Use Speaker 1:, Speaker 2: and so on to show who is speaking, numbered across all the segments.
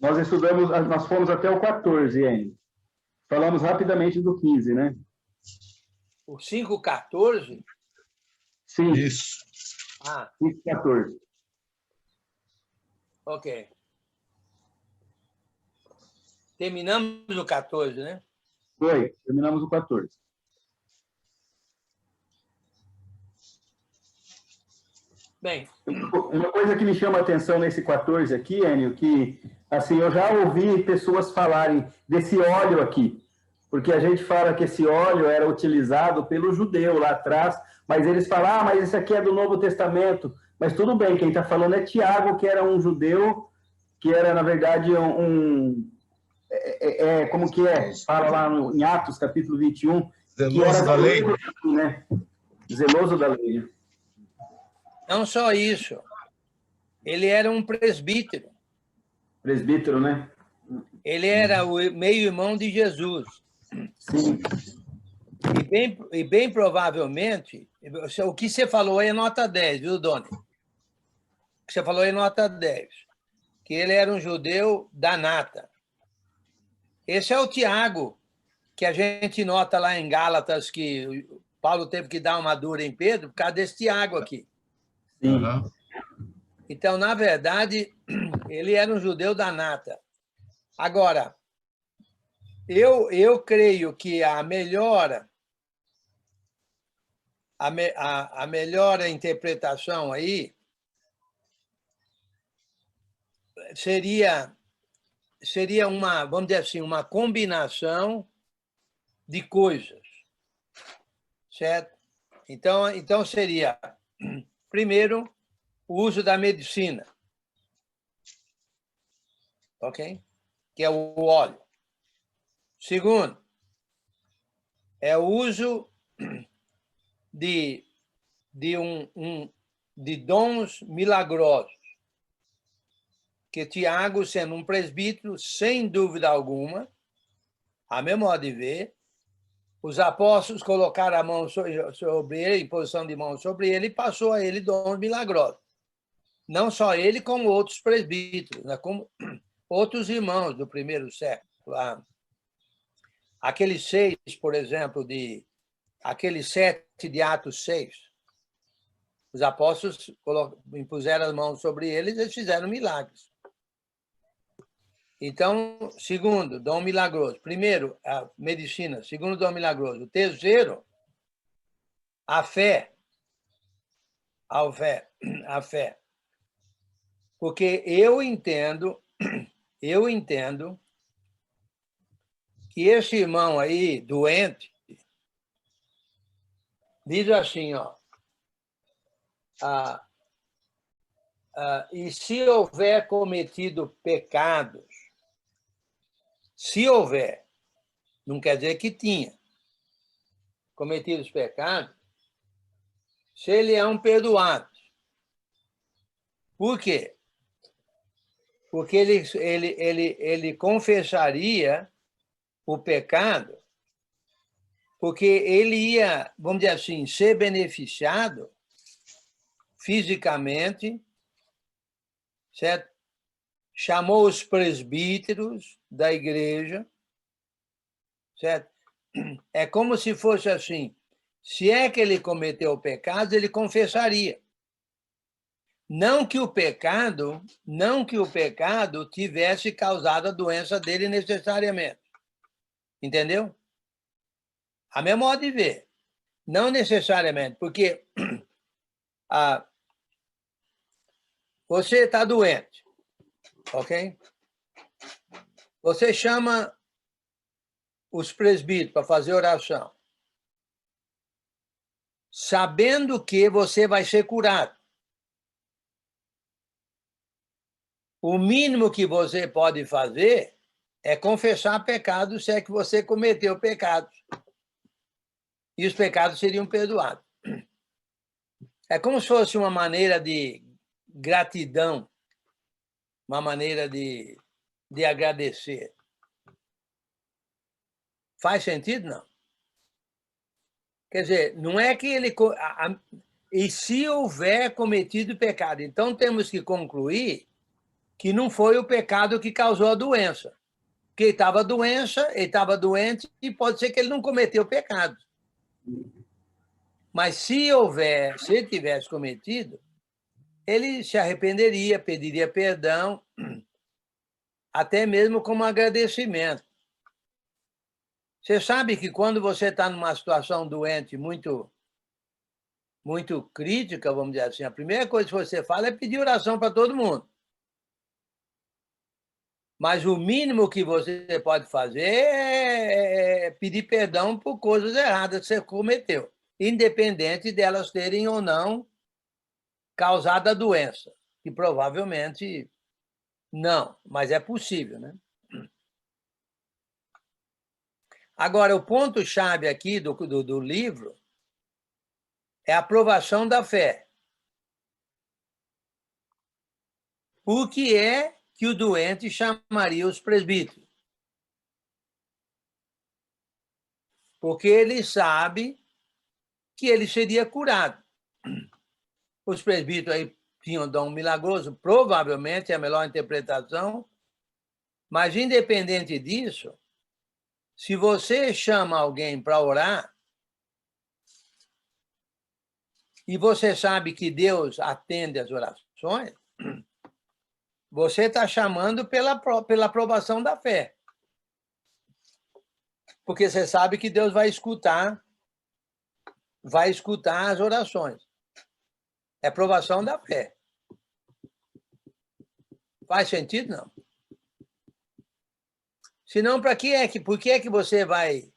Speaker 1: Nós estudamos, nós fomos até o 14, Enio. Falamos rapidamente do 15, né?
Speaker 2: O 5,14?
Speaker 1: Sim.
Speaker 3: Isso.
Speaker 1: 5,14.
Speaker 2: Ok. Terminamos o 14, né?
Speaker 1: Foi, terminamos o 14.
Speaker 2: Bem.
Speaker 1: Uma coisa que me chama a atenção nesse 14 aqui, Enio, que assim, eu já ouvi pessoas falarem desse óleo aqui, porque a gente fala que esse óleo era utilizado pelo judeu lá atrás, mas eles falam, mas isso aqui é do Novo Testamento. Mas tudo bem, quem está falando é Tiago, que era um judeu, que era, na verdade, como que é? Fala lá em Atos, capítulo 21.
Speaker 3: Zeloso da lei.
Speaker 1: Né? Zeloso da lei.
Speaker 2: Não só isso. Ele era um presbítero.
Speaker 1: Presbítero, né?
Speaker 2: Ele era o meio-irmão de Jesus.
Speaker 1: Sim.
Speaker 2: E bem provavelmente, o que você falou aí é nota 10, viu, Doni? O que você falou aí é nota 10. Que ele era um judeu da nata. Esse é o Tiago, que a gente nota lá em Gálatas, que Paulo teve que dar uma dura em Pedro por causa desse Tiago aqui.
Speaker 1: Sim.
Speaker 2: Então, na verdade, ele era um judeu da nata. Agora, eu creio que a melhor interpretação aí seria uma, vamos dizer assim, uma combinação de coisas, certo? Então seria, primeiro, o uso da medicina, ok? Que é o óleo. Segundo, é o uso de dons milagrosos, que Tiago, sendo um presbítero, sem dúvida alguma, a meu modo de ver, os apóstolos colocaram a mão sobre ele, em posição de mão sobre ele, e passou a ele dons milagrosos. Não só ele, como outros presbíteros, né? Como outros irmãos do primeiro século. Aqueles 6, por exemplo, aqueles 7 de Atos 6, os apóstolos impuseram as mãos sobre eles e eles fizeram milagres. Então, segundo, dom milagroso. Primeiro, a medicina. Segundo, dom milagroso. Terceiro, a fé. A fé. Porque eu entendo que esse irmão aí, doente, diz assim, ó, e se houver cometido pecados, se houver, não quer dizer que tinha cometido os pecados, se ele é um perdoado. Por quê? Porque ele confessaria o pecado, porque ele ia, vamos dizer assim, ser beneficiado fisicamente, certo? Chamou os presbíteros da igreja, certo? É como se fosse assim, se é que ele cometeu pecado, ele confessaria. Não que o pecado tivesse causado a doença dele necessariamente. Entendeu? A meu modo de ver. Não necessariamente, porque você está doente, ok? Você chama os presbíteros para fazer oração, sabendo que você vai ser curado. O mínimo que você pode fazer é confessar pecados se é que você cometeu pecados. E os pecados seriam perdoados. É como se fosse uma maneira de gratidão, uma maneira de agradecer. Faz sentido, não? Quer dizer, não é que ele... E se houver cometido pecado? Então, temos que concluir que não foi o pecado que causou a doença. Porque ele estava doente, e pode ser que ele não cometeu pecado. Mas se ele tivesse cometido, ele se arrependeria, pediria perdão, até mesmo como agradecimento. Você sabe que quando você está numa situação doente muito crítica, vamos dizer assim, a primeira coisa que você fala é pedir oração para todo mundo. Mas o mínimo que você pode fazer é pedir perdão por coisas erradas que você cometeu, independente delas terem ou não causado a doença, que provavelmente não, mas é possível, né? Agora, o ponto-chave aqui do livro é a aprovação da fé. O que é que o doente chamaria os presbíteros? Porque ele sabe que ele seria curado. Os presbíteros aí tinham dom milagroso, provavelmente é a melhor interpretação, mas, independente disso, se você chama alguém para orar, e você sabe que Deus atende as orações, você está chamando pela aprovação da fé. Porque você sabe que Deus vai escutar as orações. É aprovação da fé. Faz sentido, não? Senão, por que é que você vai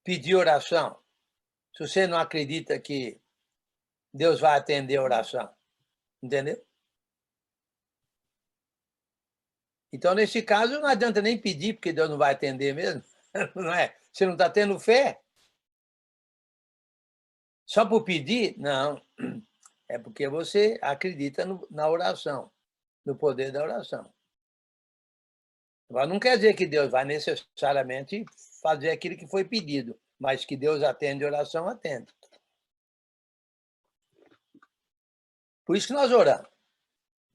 Speaker 2: pedir oração se você não acredita que Deus vai atender a oração? Entendeu? Então, nesse caso, não adianta nem pedir, porque Deus não vai atender mesmo. Não é? Você não está tendo fé? Só por pedir? Não. É porque você acredita na oração, no poder da oração. Agora, não quer dizer que Deus vai necessariamente fazer aquilo que foi pedido, mas que Deus atende a oração, atende. Por isso que nós oramos.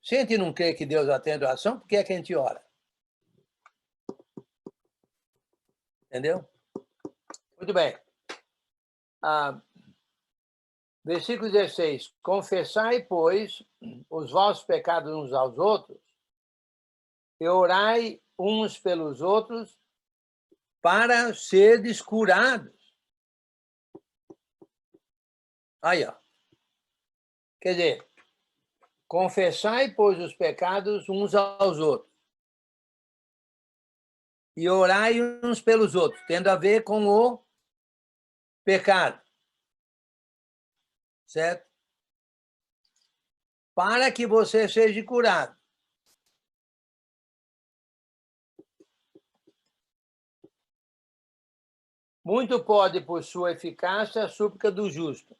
Speaker 2: Se a gente não crê que Deus atende a oração, por que é que a gente ora? Entendeu? Muito bem. Versículo 16. Confessai, pois, os vossos pecados uns aos outros e orai uns pelos outros para serdes curados. Aí, ó. Quer dizer, confessai, pois, os pecados uns aos outros e orai uns pelos outros, tendo a ver com o pecado. Certo? Para que você seja curado. Muito pode, por sua eficácia, a súplica do justo.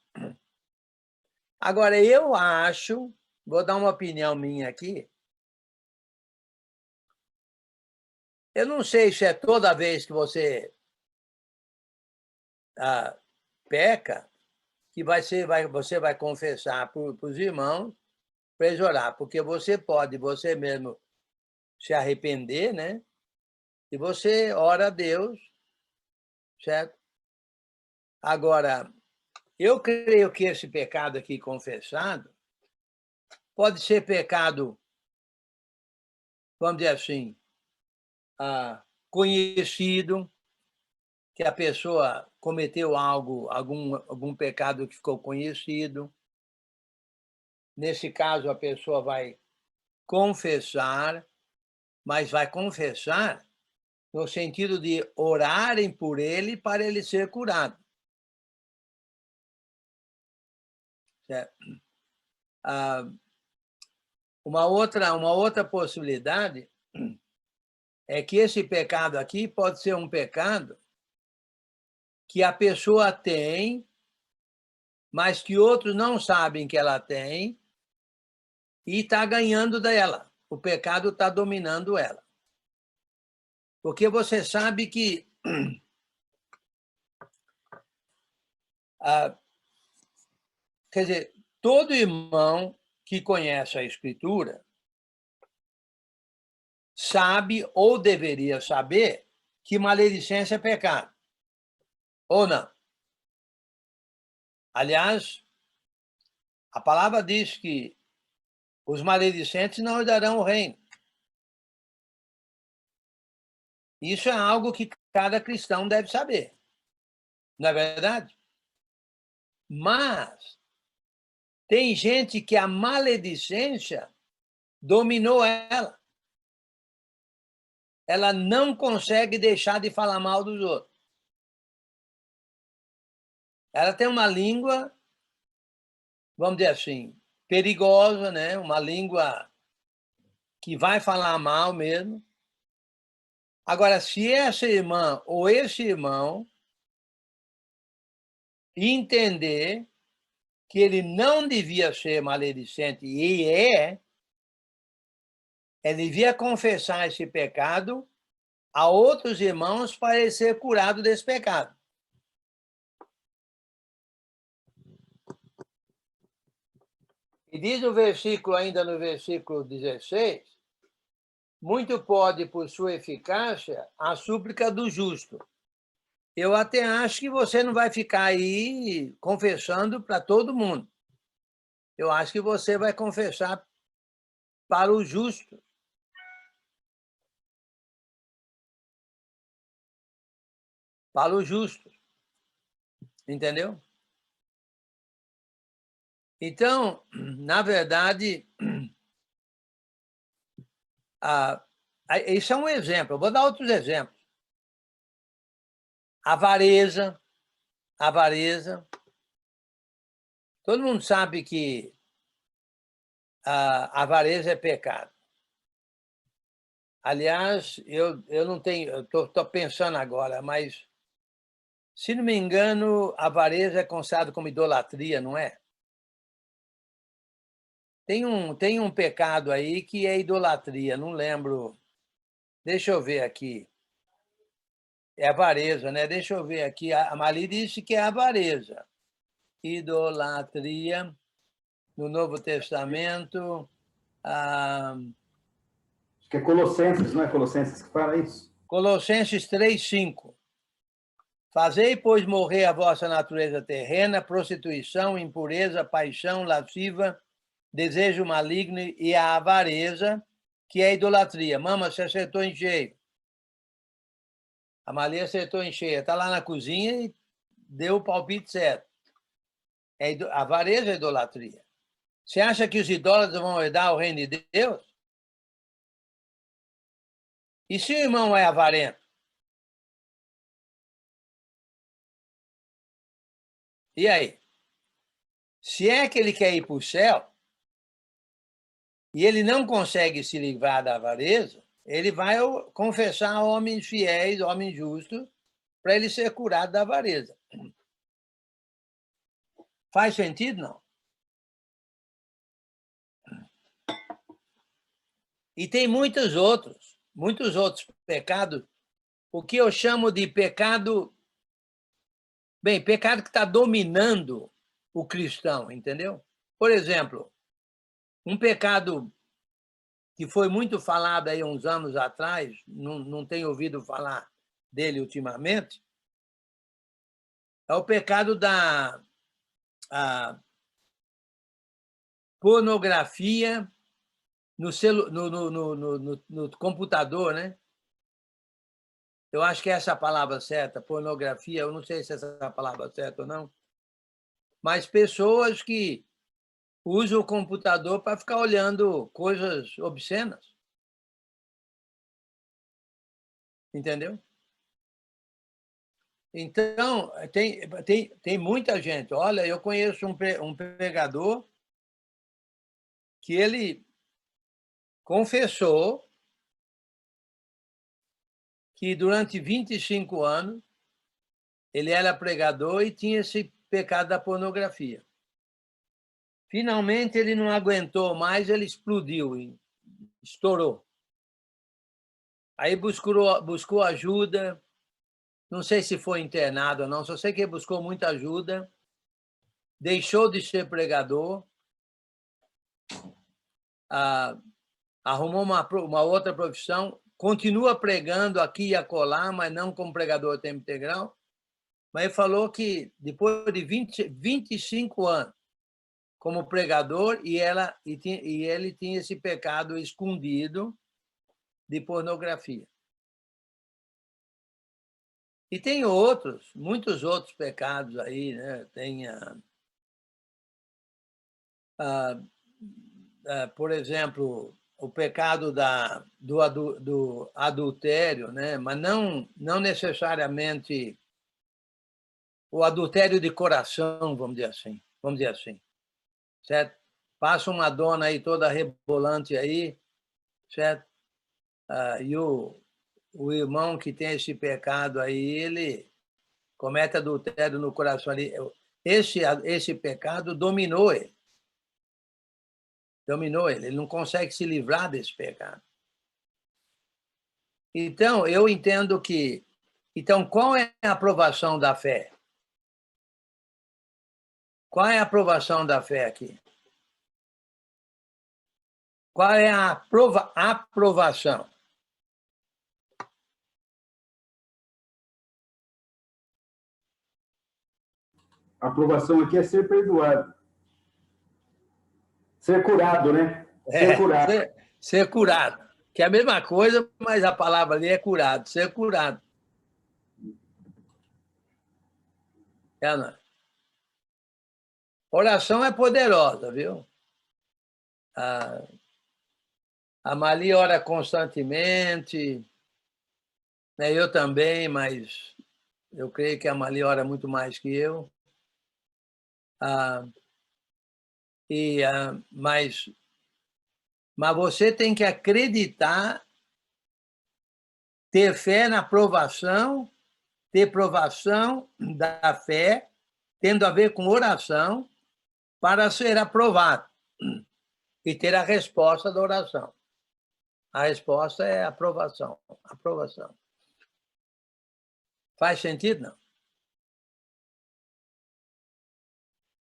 Speaker 2: Agora, eu acho, vou dar uma opinião minha aqui, eu não sei se é toda vez que você peca, que você vai confessar para os irmãos para eles orar, porque você pode, você mesmo, se arrepender, né? E você ora a Deus, certo? Agora, eu creio que esse pecado aqui confessado pode ser pecado, vamos dizer assim, conhecido, que a pessoa cometeu algum pecado que ficou conhecido. Nesse caso, a pessoa vai confessar, mas vai confessar no sentido de orarem por ele para ele ser curado. Certo? Uma outra possibilidade é que esse pecado aqui pode ser um pecado que a pessoa tem, mas que outros não sabem que ela tem e está ganhando dela. O pecado está dominando ela. Porque você sabe que quer dizer, todo irmão que conhece a Escritura sabe ou deveria saber que maledicência é pecado. Ou não? Aliás, a palavra diz que os maledicentes não herdarão o reino. Isso é algo que cada cristão deve saber. Não é verdade? Mas tem gente que a maledicência dominou ela. Ela não consegue deixar de falar mal dos outros. Ela tem uma língua, vamos dizer assim, perigosa, né? Uma língua que vai falar mal mesmo. Agora, se essa irmã ou esse irmão entender que ele não devia ser maledicente e ele devia confessar esse pecado a outros irmãos para ele ser curado desse pecado. E diz o versículo, ainda no versículo 16, muito pode, por sua eficácia, a súplica do justo. Eu até acho que você não vai ficar aí confessando para todo mundo. Eu acho que você vai confessar para o justo. Para o justo. Entendeu? Então, na verdade, esse é um exemplo. Eu vou dar outros exemplos. Avareza. Todo mundo sabe que a avareza é pecado. Aliás, eu não tenho, eu estou pensando agora, mas, se não me engano, a avareza é considerada como idolatria, não é? Tem um pecado aí que é idolatria, não lembro. Deixa eu ver aqui. É avareza, né? Deixa eu ver aqui. A Mali disse que é avareza. Idolatria, no Novo Testamento.
Speaker 1: Acho que é Colossenses, não é Colossenses que fala isso?
Speaker 2: Colossenses 3:5. Fazei, pois, morrer a vossa natureza terrena, prostituição, impureza, paixão, lasciva, desejo maligno e a avareza, que é a idolatria. Mama, você acertou em cheio. A Maria acertou em cheio. Está lá na cozinha e deu o palpite certo. A avareza é a idolatria. Você acha que os idólatras vão herdar o reino de Deus? E se o irmão é avarento? E aí? Se é que ele quer ir para o céu e ele não consegue se livrar da avareza, ele vai confessar a homens fiéis, homens justos, para ele ser curado da avareza. Faz sentido, não? E tem muitos outros pecados, o que eu chamo de pecado... Bem, pecado que está dominando o cristão, entendeu? Por exemplo, um pecado que foi muito falado aí uns anos atrás, não tenho ouvido falar dele ultimamente, é o pecado da pornografia no computador, né? Eu acho que é essa a palavra certa, pornografia, eu não sei se essa é a palavra certa ou não, mas pessoas que usam o computador para ficar olhando coisas obscenas. Entendeu? Então, tem muita gente. Olha, eu conheço um pregador que ele confessou que durante 25 anos ele era pregador e tinha esse pecado da pornografia. Finalmente, ele não aguentou mais, ele explodiu, estourou. Aí buscou ajuda, não sei se foi internado ou não, só sei que ele buscou muita ajuda, deixou de ser pregador, arrumou uma outra profissão, continua pregando aqui e acolá, mas não como pregador a tempo integral. Mas ele falou que depois de 25 anos como pregador, e ele tinha esse pecado escondido de pornografia. E tem outros, muitos outros pecados aí, né? Tem, por exemplo, o pecado do adultério, né? Mas não necessariamente o adultério de coração, vamos dizer assim, certo? Passa uma dona aí toda rebolante aí, certo? E o irmão que tem esse pecado aí, ele comete adultério no coração ali. Esse pecado dominou ele. Ele não consegue se livrar desse pecado. Então, eu entendo que... Então, qual é a aprovação da fé? Qual é a aprovação da fé aqui? Qual é a aprovação?
Speaker 1: A aprovação aqui é ser perdoado. Ser curado, né? Ser curado.
Speaker 2: Ser curado. Que é a mesma coisa, mas a palavra ali é curado. Ser curado. Não. Oração é poderosa, viu? A Mali ora constantemente, né? Eu também, mas eu creio que a Mali ora muito mais que eu. Mas você tem que acreditar, ter fé na provação, ter provação da fé, tendo a ver com oração, para ser aprovado e ter a resposta da oração. A resposta é aprovação. Aprovação. Faz sentido, não?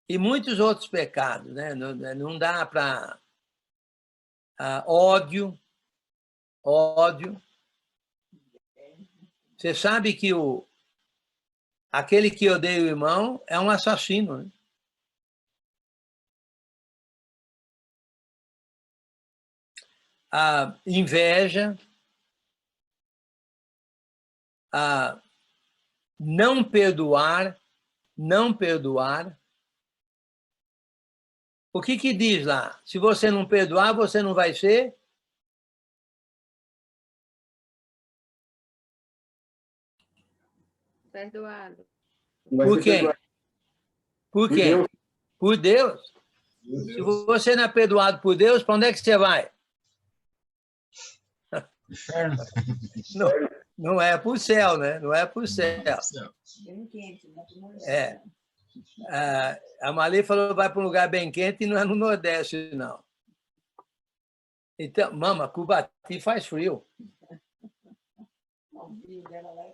Speaker 2: E muitos outros pecados, né? Não dá para... ódio. Você sabe que aquele que odeia o irmão é um assassino, né? A inveja, a não perdoar. O que diz lá? Se você não perdoar, você não vai ser...
Speaker 3: Perdoado.
Speaker 2: Por quem? Por quem? Por Deus. Se você não é perdoado por Deus, para onde é que você vai?
Speaker 4: Inferno.
Speaker 2: Não é para o céu, né? Não é para o céu. A Mali falou que vai para um lugar bem quente e não é no Nordeste, não. Então, mama, Cubati faz frio.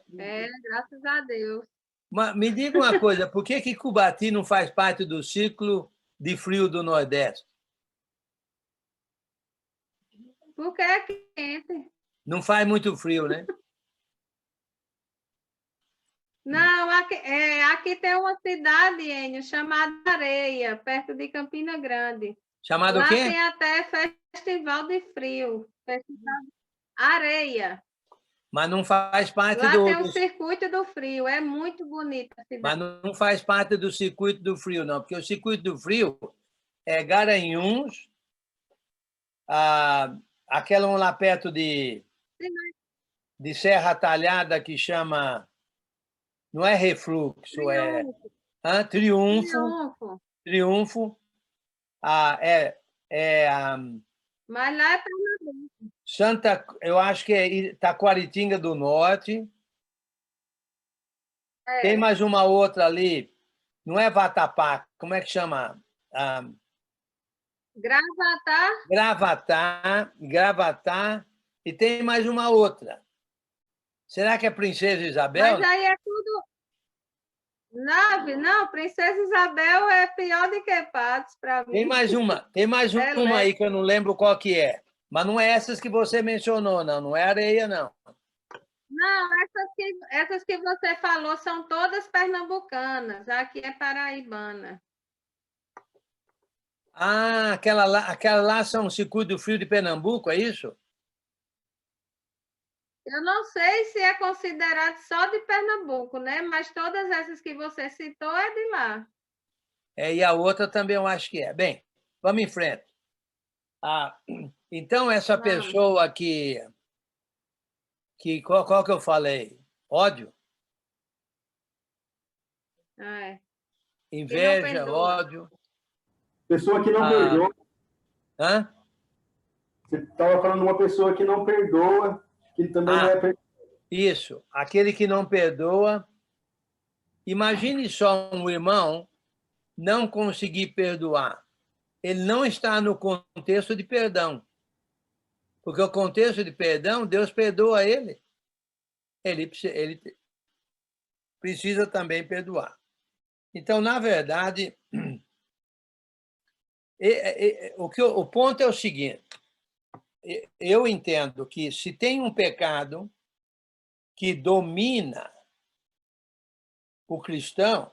Speaker 3: Graças a Deus.
Speaker 2: Mas me diga uma coisa, por que Cubati não faz parte do ciclo de frio do Nordeste?
Speaker 3: Porque é quente.
Speaker 2: Não faz muito frio, né?
Speaker 3: Não, aqui tem uma cidade, Enio, chamada Areia, perto de Campina Grande.
Speaker 2: Chamado o quê?
Speaker 3: Lá tem até festival de frio. Festival de Areia.
Speaker 2: Mas não faz parte
Speaker 3: Lá tem o circuito do frio, é muito bonita a cidade.
Speaker 2: Mas não faz parte do circuito do frio, não, porque o circuito do frio é Garanhuns, aquela lá perto de Serra Talhada que chama... Não é Refluxo,
Speaker 3: Triunfo.
Speaker 2: Triunfo.
Speaker 3: Mas lá é Pernambuco.
Speaker 2: Eu acho que é Itaquaritinga do Norte. Tem mais uma outra ali, não é Vatapá, como é que chama? Gravatá, e tem mais uma outra. Será que é Princesa Isabel?
Speaker 3: Mas aí é tudo... Não, Princesa Isabel é pior do que Patos para mim.
Speaker 2: Tem mais uma aí que eu não lembro qual que é. Mas não é essas que você mencionou, não. Não é areia, não.
Speaker 3: Não, essas que você falou são todas pernambucanas. Aqui é paraibana.
Speaker 2: Ah, aquela lá são Circuito do Frio de Pernambuco, é isso?
Speaker 3: Eu não sei se é considerado só de Pernambuco, né? Mas todas essas que você citou é de lá.
Speaker 2: E a outra também eu acho que é. Bem, vamos em frente. Então, essa
Speaker 3: Vamos.
Speaker 2: pessoa qual que eu falei? Ódio?
Speaker 3: É.
Speaker 2: Inveja,
Speaker 3: perdoa.
Speaker 2: ódio.
Speaker 1: Pessoa que não perdoa.
Speaker 2: Hã?
Speaker 1: Você estava falando de uma pessoa que não perdoa, que também não é perdoada.
Speaker 2: Isso. Aquele que não perdoa. Imagine só um irmão não conseguir perdoar. Ele não está no contexto de perdão. Porque o contexto de perdão, Deus perdoa ele. Ele precisa também perdoar. Então, na verdade, o ponto é o seguinte: eu entendo que se tem um pecado que domina o cristão,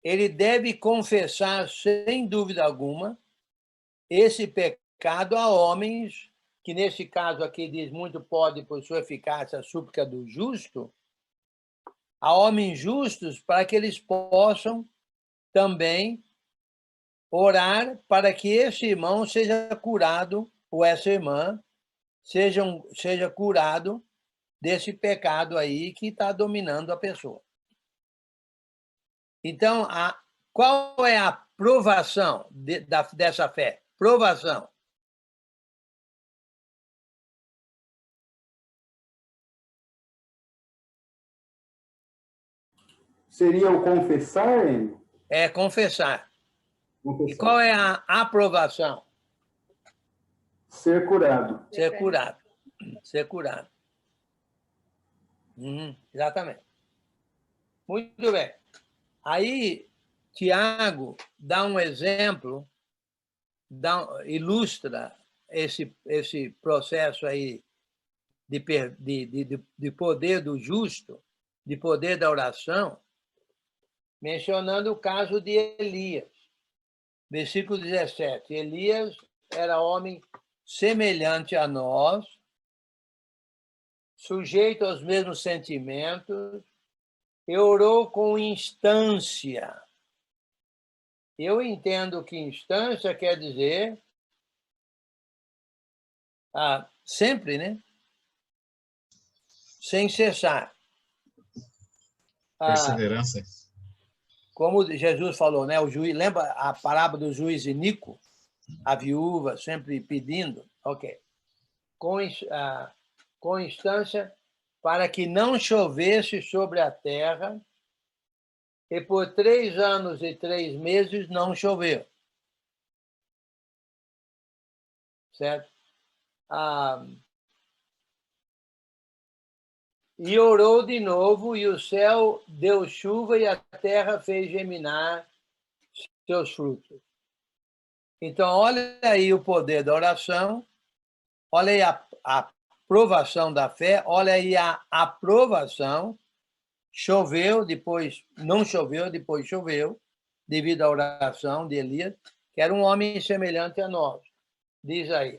Speaker 2: ele deve confessar, sem dúvida alguma, esse pecado a homens, que nesse caso aqui diz muito pode por sua eficácia a súplica do justo, a homens justos, para que eles possam também orar para que esse irmão seja curado, ou essa irmã seja curado desse pecado aí que está dominando a pessoa. Então, qual é a provação dessa fé? Provação.
Speaker 1: Seria o confessar, Enio?
Speaker 2: É confessar.
Speaker 1: Confessar.
Speaker 2: E qual é a aprovação?
Speaker 1: Ser curado.
Speaker 2: Ser curado. Ser curado. Exatamente. Muito bem. Aí, Tiago dá um exemplo, ilustra esse processo aí de poder do justo, de poder da oração, mencionando o caso de Elias. Versículo 17. Elias era homem semelhante a nós, sujeito aos mesmos sentimentos, e orou com instância. Eu entendo que instância quer dizer sempre, né? Sem cessar.
Speaker 4: Perseverança.
Speaker 2: Como Jesus falou, né? O juiz, lembra a parábola do juiz Inico? A viúva sempre pedindo, ok. Com instância, para que não chovesse sobre a terra, e por 3 anos e 3 meses não choveu. Certo? E orou de novo, e o céu deu chuva, e a terra fez germinar seus frutos. Então, olha aí o poder da oração, olha aí a aprovação da fé, olha aí a aprovação. Choveu, depois não choveu, depois choveu, devido à oração de Elias, que era um homem semelhante a nós. Diz aí.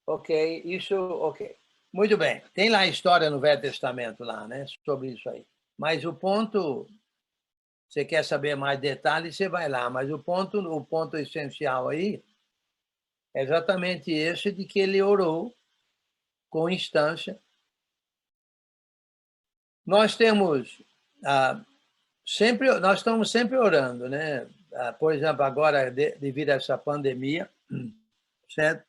Speaker 2: Ok, isso, ok. Muito bem. Tem lá a história no Velho Testamento, lá, né, sobre isso aí. Mas o ponto, você quer saber mais detalhes, você vai lá. Mas o ponto essencial aí é exatamente esse de que ele orou com instância. Nós temos nós estamos sempre orando, né? Por exemplo, agora devido a essa pandemia, certo?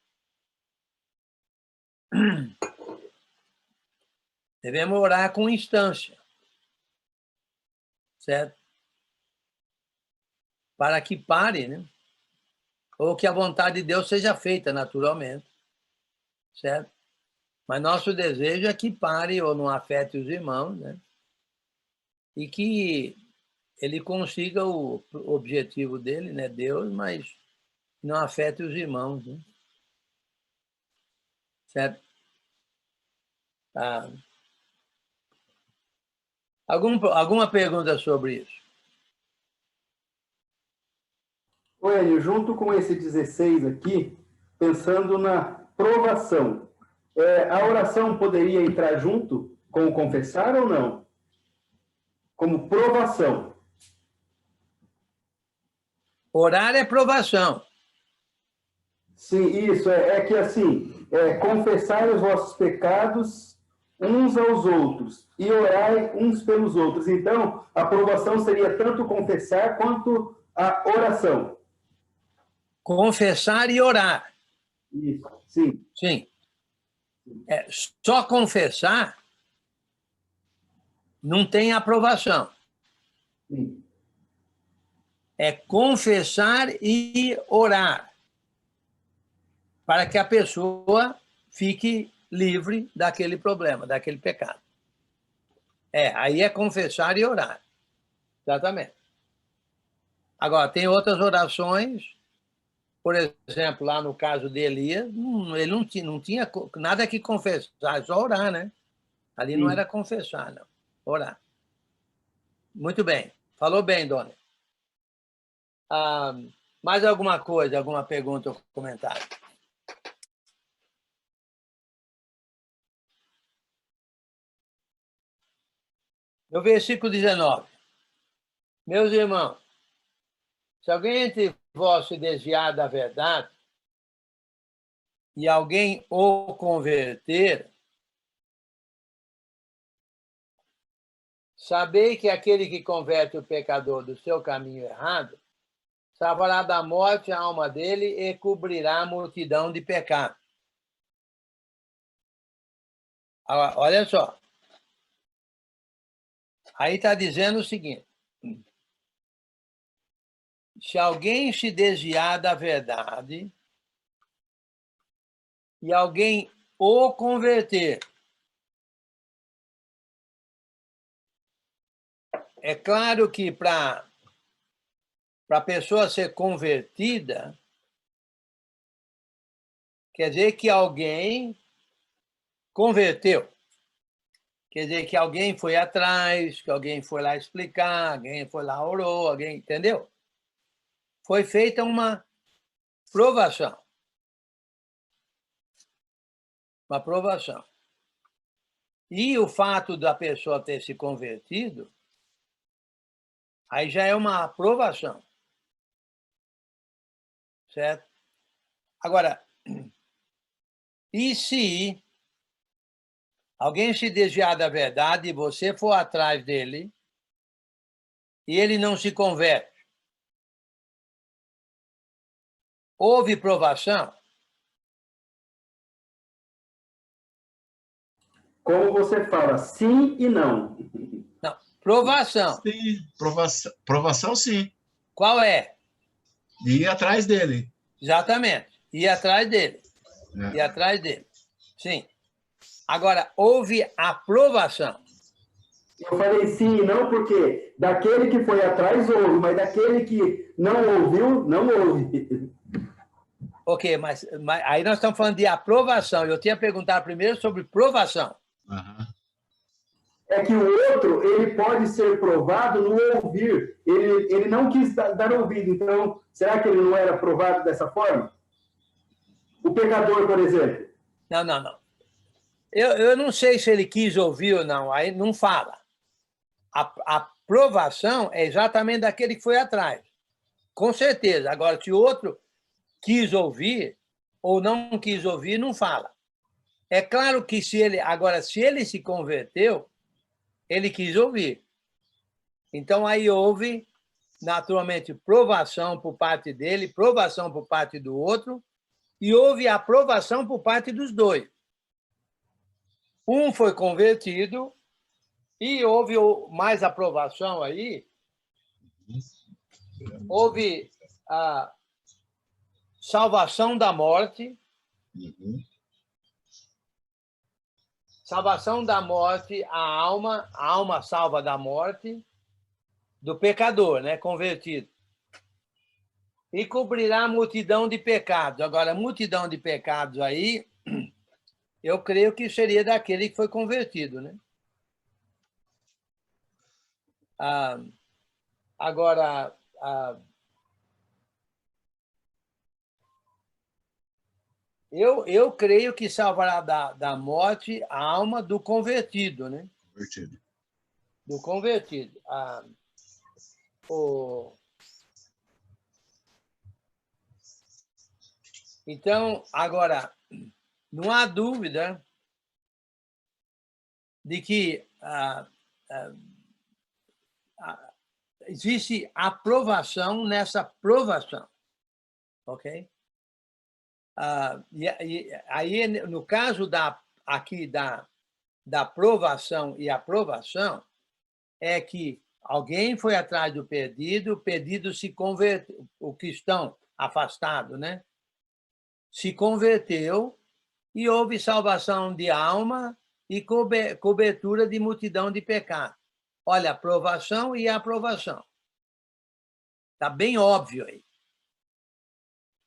Speaker 2: Devemos orar com instância, certo? Para que pare, né? Ou que a vontade de Deus seja feita naturalmente, certo? Mas nosso desejo é que pare ou não afete os irmãos, né? e que ele consiga o objetivo dele, né, Deus, mas não afete os irmãos, né? Certo? Ah, alguma pergunta sobre isso?
Speaker 1: Ô, Enio, junto com esse 16 aqui, pensando na provação, a oração poderia entrar junto com o confessar ou não? Como provação.
Speaker 2: Orar é provação.
Speaker 1: Sim, isso, é que assim, confessai os vossos pecados uns aos outros e orai uns pelos outros. Então, a aprovação seria tanto confessar quanto a oração.
Speaker 2: Confessar e orar.
Speaker 1: Isso, sim.
Speaker 2: Sim. Só confessar não tem aprovação.
Speaker 1: Sim.
Speaker 2: É confessar e orar para que a pessoa fique livre daquele problema, daquele pecado. Aí é confessar e orar. Exatamente. Agora, tem outras orações, por exemplo, lá no caso de Elias, ele não tinha nada que confessar, só orar, né? Ali não era confessar, não. Orar. Muito bem. Falou bem, dona. Mais alguma coisa, alguma pergunta ou comentário? No versículo 19. Meus irmãos, se alguém entre vós se desviar da verdade e alguém o converter, sabei que aquele que converte o pecador do seu caminho errado salvará da morte a alma dele e cobrirá a multidão de pecados. Olha só. Aí está dizendo o seguinte: se alguém se desviar da verdade e alguém o converter, é claro que para a pessoa ser convertida, quer dizer que alguém converteu. Quer dizer que alguém foi atrás, que alguém foi lá explicar, alguém foi lá orou, alguém, entendeu? Foi feita uma provação. Uma provação. E o fato da pessoa ter se convertido, aí já é uma aprovação. Certo? Agora, e se alguém se desviar da verdade e você for atrás dele e ele não se converte? Houve provação?
Speaker 1: Como você fala, sim e não.
Speaker 2: Não, provação.
Speaker 4: Sim, provação sim.
Speaker 2: Qual é?
Speaker 4: Ir atrás dele.
Speaker 2: Exatamente. Ir atrás dele. Ir atrás dele. Sim. Agora, houve aprovação.
Speaker 1: Eu falei sim e não porque daquele que foi atrás houve, mas daquele que não ouviu, não houve.
Speaker 2: Ok, mas aí nós estamos falando de aprovação. Eu tinha perguntado primeiro sobre provação.
Speaker 4: Uhum.
Speaker 1: É que o outro, ele pode ser provado no ouvir. Ele não quis dar ouvido. Então, será que ele não era provado dessa forma? O pecador, por exemplo.
Speaker 2: Não. Eu não sei se ele quis ouvir ou não. Aí não fala. A aprovação é exatamente daquele que foi atrás. Com certeza. Agora, se o outro quis ouvir ou não quis ouvir, não fala. É claro que se ele se converteu, ele quis ouvir. Então, aí houve, naturalmente, provação por parte dele, provação por parte do outro, e houve aprovação por parte dos dois. Um foi convertido e houve mais aprovação aí. Houve a salvação da morte, salvação da morte, a alma salva da morte do pecador, né, convertido. E cobrirá a multidão de pecados. Agora, multidão de pecados aí, eu creio que seria daquele que foi convertido, né? Agora, eu creio que salvará da morte a alma do convertido, né?
Speaker 4: Convertido.
Speaker 2: Do convertido. Então, agora, não há dúvida de que existe aprovação nessa provação, ok? E aí, no caso aqui da provação e aprovação, é que alguém foi atrás do perdido, o perdido se converteu, o cristão afastado, né? Se converteu e houve salvação de alma e cobertura de multidão de pecado. Olha, aprovação e aprovação. Está bem óbvio aí.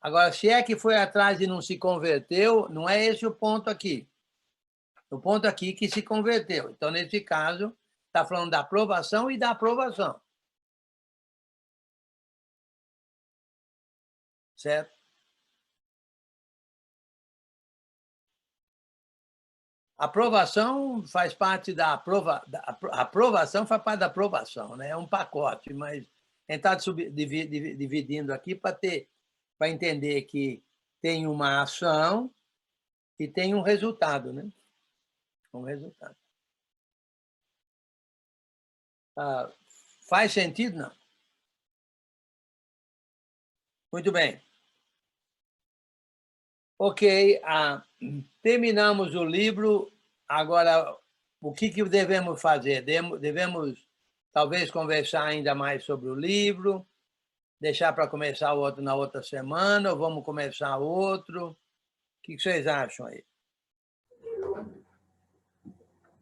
Speaker 2: Agora, se é que foi atrás e não se converteu, não é esse o ponto aqui. O ponto aqui é que se converteu. Então, nesse caso, está falando da aprovação e da aprovação. Certo? Aprovação faz parte da aprovação faz parte da aprovação, né? É um pacote, mas a gente está dividindo aqui para entender que tem uma ação e tem um resultado, né? Um resultado. Faz sentido, não? Muito bem. Ok, terminamos o livro. Agora, o que devemos fazer? Devemos, talvez, conversar ainda mais sobre o livro, deixar para começar outro na outra semana, ou vamos começar outro? O que vocês acham aí?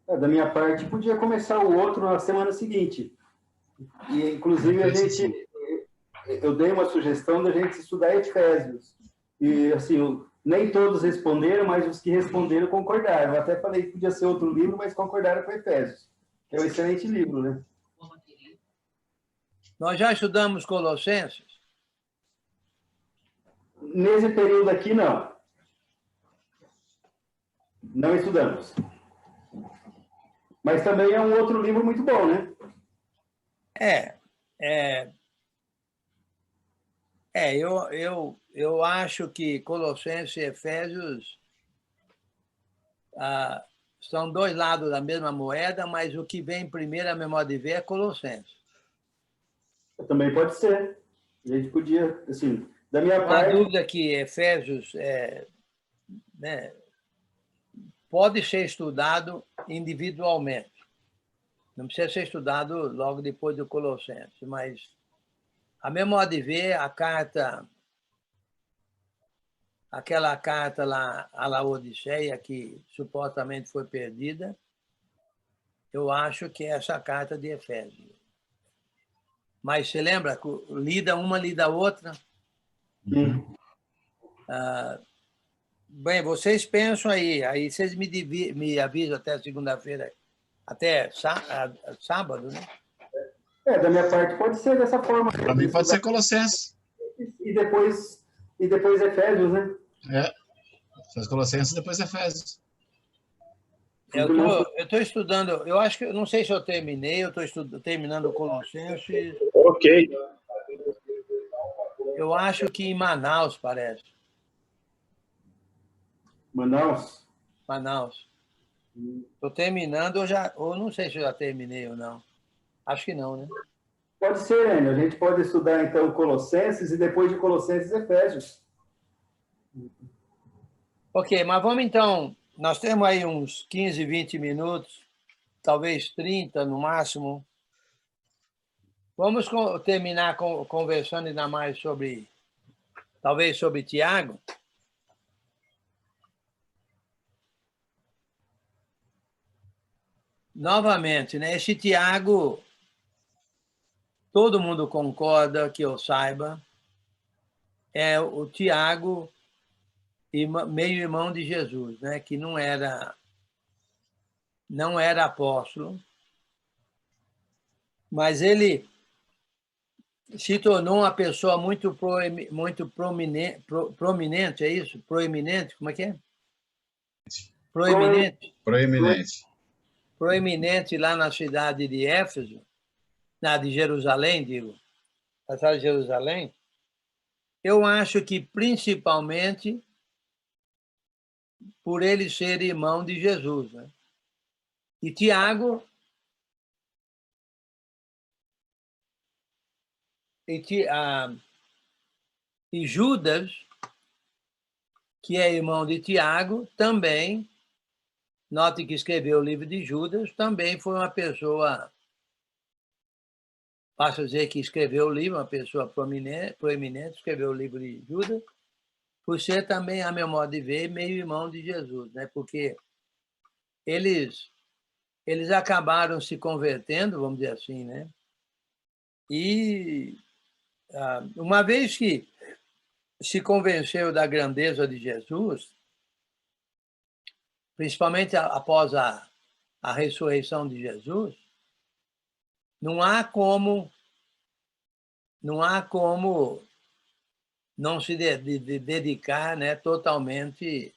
Speaker 1: Da minha parte, podia começar o outro na semana seguinte. E, inclusive, eu dei uma sugestão da gente estudar Efésios. E, assim, nem todos responderam, mas os que responderam concordaram. Eu até falei que podia ser outro livro, mas concordaram com Efésios. É um excelente livro, né?
Speaker 2: Nós já estudamos Colossenses?
Speaker 1: Nesse período aqui, não. Não estudamos. Mas também é um outro livro muito bom, né?
Speaker 2: Eu acho que Colossenses e Efésios são dois lados da mesma moeda, mas o que vem primeiro, a memória de ver, é Colossenses.
Speaker 1: Também pode ser. A gente podia, assim, da minha parte...
Speaker 2: Não há dúvida que Efésios né, pode ser estudado individualmente. Não precisa ser estudado logo depois do Colossenses, mas a memória de ver, aquela carta lá à Laodiceia, que supostamente foi perdida, eu acho que é essa carta de Efésios. Mas você lembra? Lida uma, lida outra. Bem, vocês pensam aí vocês me avisam até segunda-feira, até sábado, né?
Speaker 1: Da minha parte pode ser dessa forma.
Speaker 4: Para mim pode ser Colossenses.
Speaker 1: E depois Efésios, né?
Speaker 4: Faz Colossenses e depois Efésios.
Speaker 2: Eu estou estudando, eu acho que, não sei se eu terminei, eu estou terminando o Colossenses.
Speaker 1: Ok.
Speaker 2: Eu acho que em Manaus, parece.
Speaker 1: Manaus?
Speaker 2: Manaus. Estou terminando, ou não sei se eu já terminei ou não. Acho que não, né?
Speaker 1: Pode ser, Enio. A gente pode estudar, então, Colossenses e depois de Colossenses, Efésios.
Speaker 2: Ok, mas vamos então... Nós temos aí uns 15, 20 minutos, talvez 30 no máximo. Vamos terminar conversando ainda mais sobre... Talvez sobre Tiago. novamente, né? Esse Tiago, todo mundo concorda, que eu saiba, é o Tiago, meio-irmão de Jesus, né? Que não era apóstolo, mas ele se tornou uma pessoa muito prominente, é isso? Proeminente, como é que é? Proeminente.
Speaker 4: Proeminente.
Speaker 2: Proeminente lá na cidade de Éfeso, de Jerusalém, digo, na cidade de Jerusalém. Eu acho que principalmente por ele ser irmão de Jesus, né? E Tiago e Judas, que é irmão de Tiago, também, note que escreveu o livro de Judas, também foi uma pessoa, posso dizer que escreveu o livro, uma pessoa proeminente, escreveu o livro de Judas, por ser também, a meu modo de ver, meio irmão de Jesus, né? Porque eles acabaram se convertendo, vamos dizer assim, né? E uma vez que se convenceu da grandeza de Jesus, principalmente após a ressurreição de Jesus, não há como não se dedicar, né, totalmente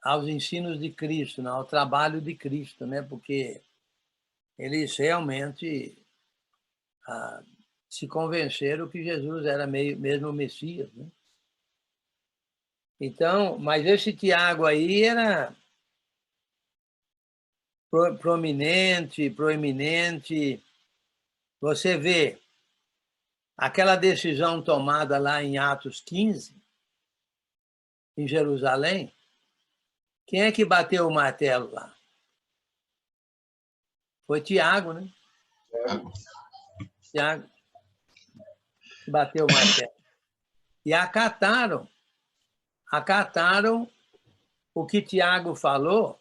Speaker 2: aos ensinos de Cristo, né, ao trabalho de Cristo, né, porque eles realmente se convenceram que Jesus era mesmo o Messias, né? Então, mas esse Tiago aí era proeminente. Você vê aquela decisão tomada lá em Atos 15, em Jerusalém, quem é que bateu o martelo lá? Foi Tiago, né? Tiago que bateu o martelo. E acataram o que Tiago falou.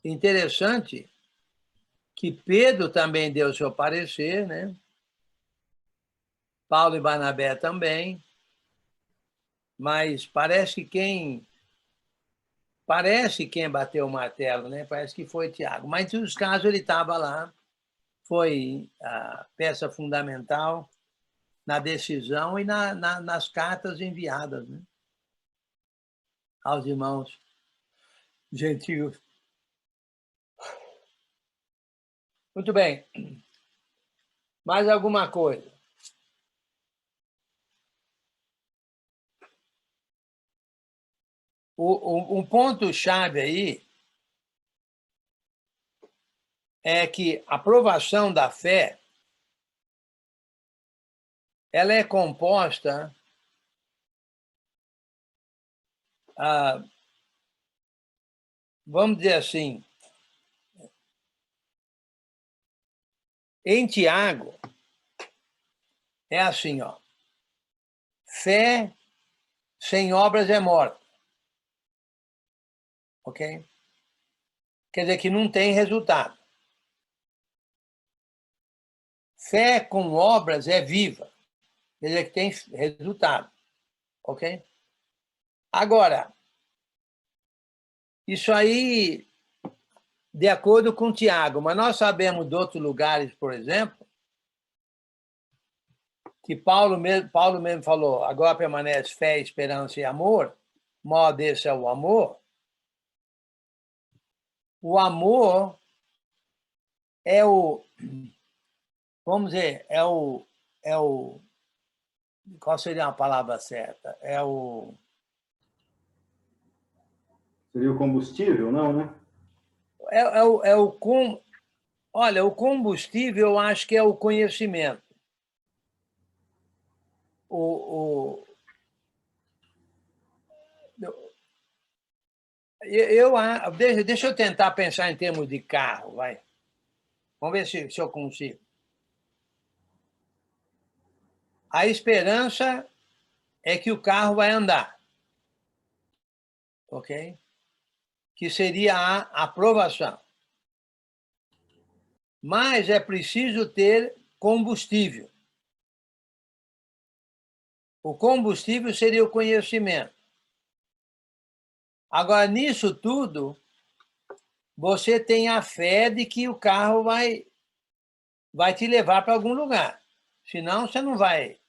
Speaker 2: Interessante que Pedro também deu seu parecer, né? Paulo e Barnabé também, mas parece quem bateu o martelo, né? Parece que foi Tiago. Mas, nos casos, ele estava lá, foi a peça fundamental na decisão e nas cartas enviadas, né, aos irmãos gentios. Muito bem. Mais alguma coisa? Um ponto-chave aí é que a provação da fé ela é composta vamos dizer assim, em Tiago, é assim, ó, fé sem obras é morta. Ok? Quer dizer que não tem resultado. Fé com obras é viva. Quer dizer que tem resultado. Ok? Agora, isso aí, de acordo com Tiago, mas nós sabemos de outros lugares, por exemplo, que Paulo mesmo falou, agora permanece fé, esperança e amor, o maior desse é o amor. O amor é vamos dizer, qual seria a palavra certa?
Speaker 1: Seria o combustível, não, né?
Speaker 2: Olha, o combustível eu acho que é o conhecimento. Deixa eu tentar pensar em termos de carro, vai. Vamos ver se eu consigo. A esperança é que o carro vai andar. Ok? que seria a aprovação. Mas é preciso ter combustível. O combustível seria o conhecimento. Agora, nisso tudo, você tem a fé de que o carro vai te levar para algum lugar. Senão, você não vai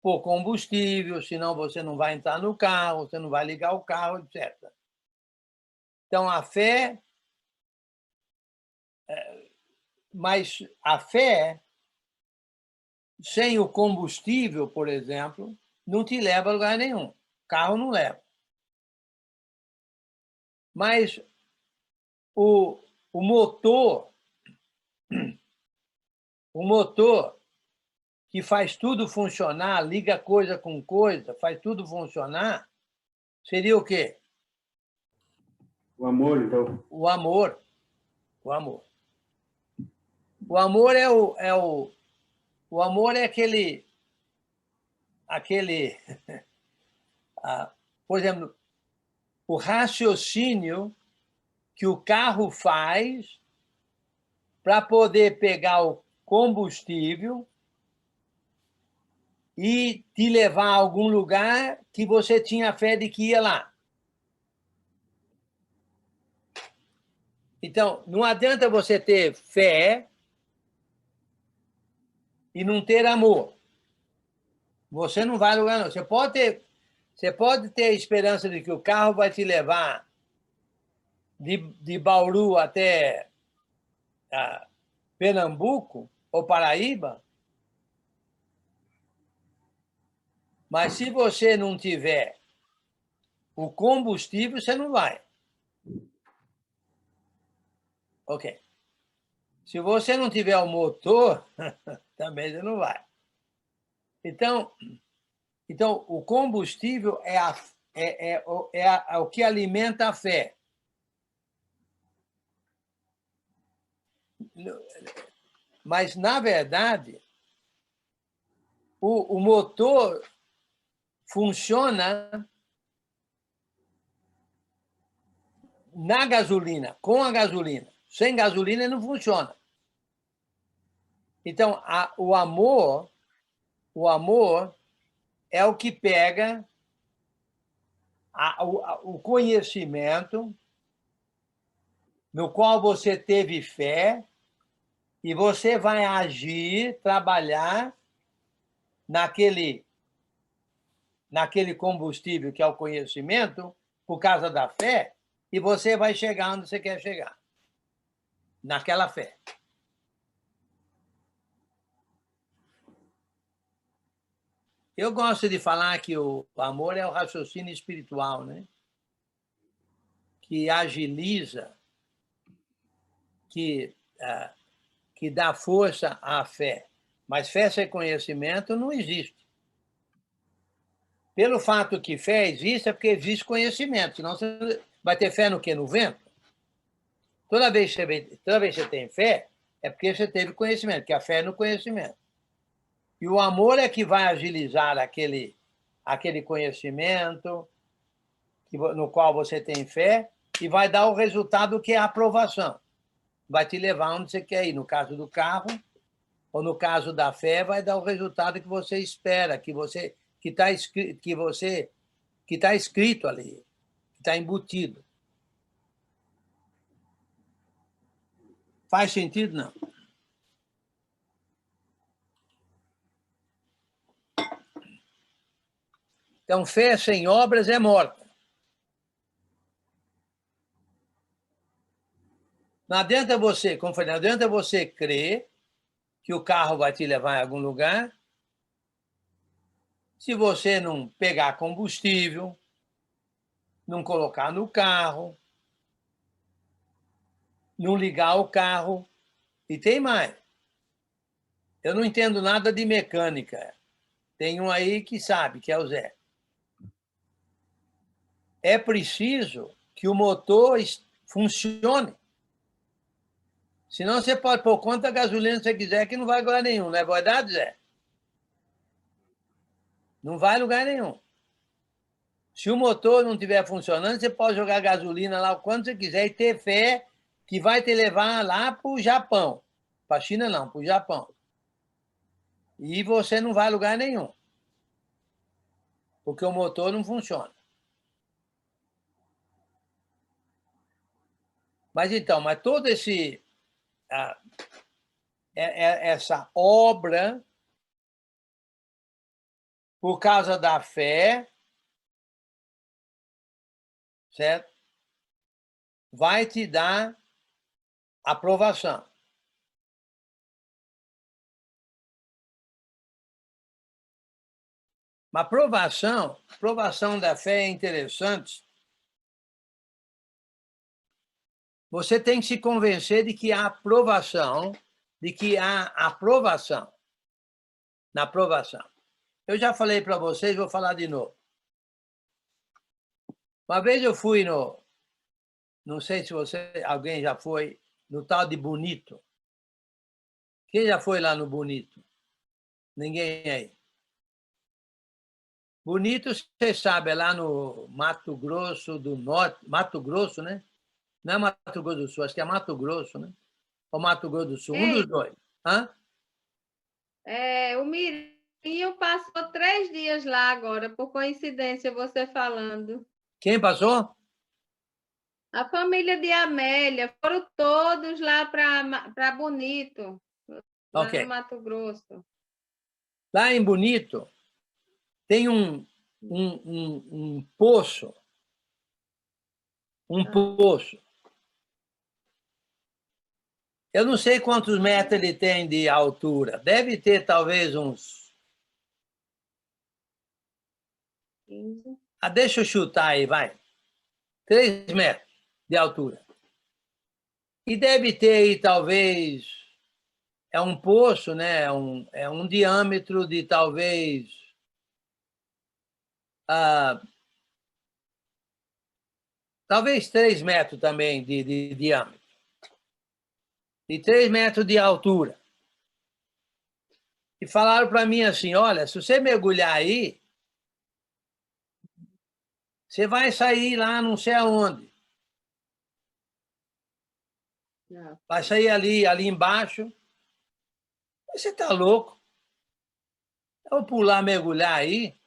Speaker 2: pôr combustível, senão você não vai entrar no carro, você não vai ligar o carro, etc. Então, a fé... Mas a fé, sem o combustível, por exemplo, não te leva a lugar nenhum. O carro não leva. Mas o motor que faz tudo funcionar, liga coisa com coisa, faz tudo funcionar, seria o quê?
Speaker 1: O amor, então.
Speaker 2: O amor. O amor. O amor o amor é aquele por exemplo, o raciocínio que o carro faz para poder pegar o combustível e te levar a algum lugar que você tinha fé de que ia lá. Então, não adianta você ter fé e não ter amor. Você não vai a lugar, não. Você pode ter a esperança de que o carro vai te levar de Bauru até Pernambuco ou Paraíba, mas se você não tiver o combustível, você não vai. Ok. Se você não tiver o motor, também você não vai. Então o combustível é o que alimenta a fé. Mas, na verdade, o motor funciona na gasolina, com a gasolina. Sem gasolina, ele não funciona. Então, o amor é o que pega o conhecimento no qual você teve fé e você vai agir, trabalhar naquele combustível que é o conhecimento, por causa da fé, e você vai chegar onde você quer chegar, naquela fé. Eu gosto de falar que o amor é o raciocínio espiritual, né? Que agiliza, que dá força à fé. Mas fé sem conhecimento não existe. Pelo fato que fé existe, é porque existe conhecimento. Senão você vai ter fé no quê? No vento? Toda vez que você tem fé, é porque você teve conhecimento, que a fé é no conhecimento. E o amor é que vai agilizar aquele conhecimento no qual você tem fé e vai dar o resultado que é a aprovação. Vai te levar onde você quer ir. No caso do carro, ou no caso da fé, vai dar o resultado que você espera, que está escrito ali, que está embutido. Faz sentido, não? Então, fé sem obras é morta. Não adianta você, como falei, não adianta você crer que o carro vai te levar em algum lugar se você não pegar combustível, não colocar no carro, não ligar o carro. E tem mais. Eu não entendo nada de mecânica. Tem um aí que sabe, que é o Zé. É preciso que o motor funcione. Senão você pode pôr quanta gasolina você quiser que não vai a lugar nenhum. Não é verdade, Zé? Não vai a lugar nenhum. Se o motor não estiver funcionando, você pode jogar gasolina lá o quanto você quiser e ter fé que vai te levar lá para o Japão. Para a China não, para o Japão. E você não vai a lugar nenhum. Porque o motor não funciona. Mas então, todo essa obra, por causa da fé, certo? Vai te dar aprovação. Mas aprovação da fé é interessante. Você tem que se convencer de que há aprovação, na aprovação. Eu já falei para vocês, vou falar de novo. Uma vez eu fui não sei se alguém já foi, no tal de Bonito. Quem já foi lá no Bonito? Ninguém aí. Bonito, você sabe, é lá no Mato Grosso do Norte, Mato Grosso, né? Não é Mato Grosso do Sul, acho que é Mato Grosso, né? Ou Mato Grosso do Sul, um dos dois. Hã?
Speaker 3: O Mirinho passou 3 dias lá agora, por coincidência, você falando.
Speaker 2: Quem passou?
Speaker 3: A família de Amélia, foram todos lá para Bonito, lá no
Speaker 2: Ok.
Speaker 3: Mato Grosso.
Speaker 2: Lá em Bonito, tem um poço. Um poço. Eu não sei quantos metros ele tem de altura. Deve ter talvez uns...
Speaker 3: 15.
Speaker 2: deixa eu chutar aí, vai. 3 metros de altura. E deve ter aí talvez... É um poço, né? É um diâmetro de talvez... talvez 3 metros também de diâmetro. E 3 metros de altura. E falaram para mim assim, olha, se você mergulhar aí, você vai sair lá não sei aonde. Vai sair ali embaixo. Você está louco? Eu vou pular, mergulhar aí.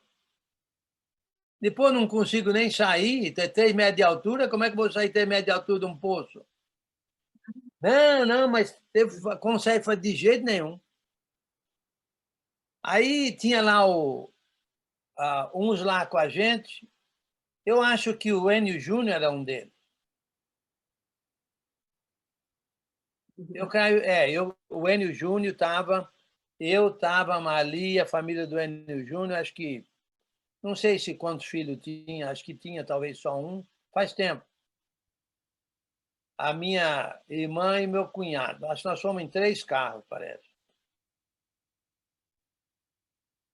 Speaker 2: Depois não consigo nem sair, ter 3 metros de altura. Como é que eu vou sair 3 metros de altura de um poço? Não, mas consegue fazer de jeito nenhum. Aí tinha lá uns lá com a gente. Eu acho que o Enio Júnior era um deles. O Enio Júnior estava, eu estava, a Maria, a família do Enio Júnior, acho que, não sei se quantos filhos tinha, acho que tinha talvez só um, faz tempo. A minha irmã e meu cunhado, acho que nós fomos em 3 carros, parece.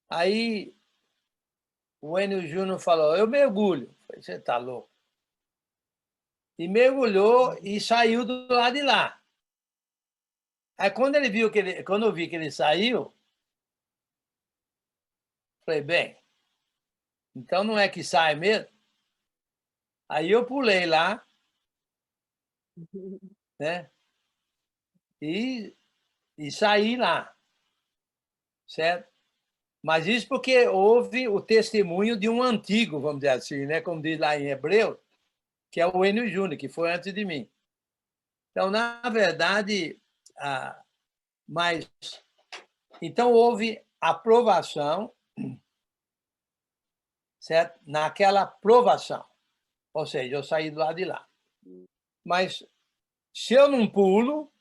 Speaker 2: Aí o Enio Júnior falou, eu mergulho. Eu falei, você está louco? E mergulhou e saiu do lado de lá. Aí quando eu vi que ele saiu, falei, bem, então não é que sai mesmo? Aí eu pulei lá, né? E saí lá, certo? Mas isso porque houve o testemunho de um antigo, vamos dizer assim, né? Como diz lá em Hebreu, que é o Enio Júnior, que foi antes de mim. Então, na verdade, mas então houve aprovação, certo? Naquela aprovação. Ou seja, eu saí do lado de lá. Mas se eu não pulo,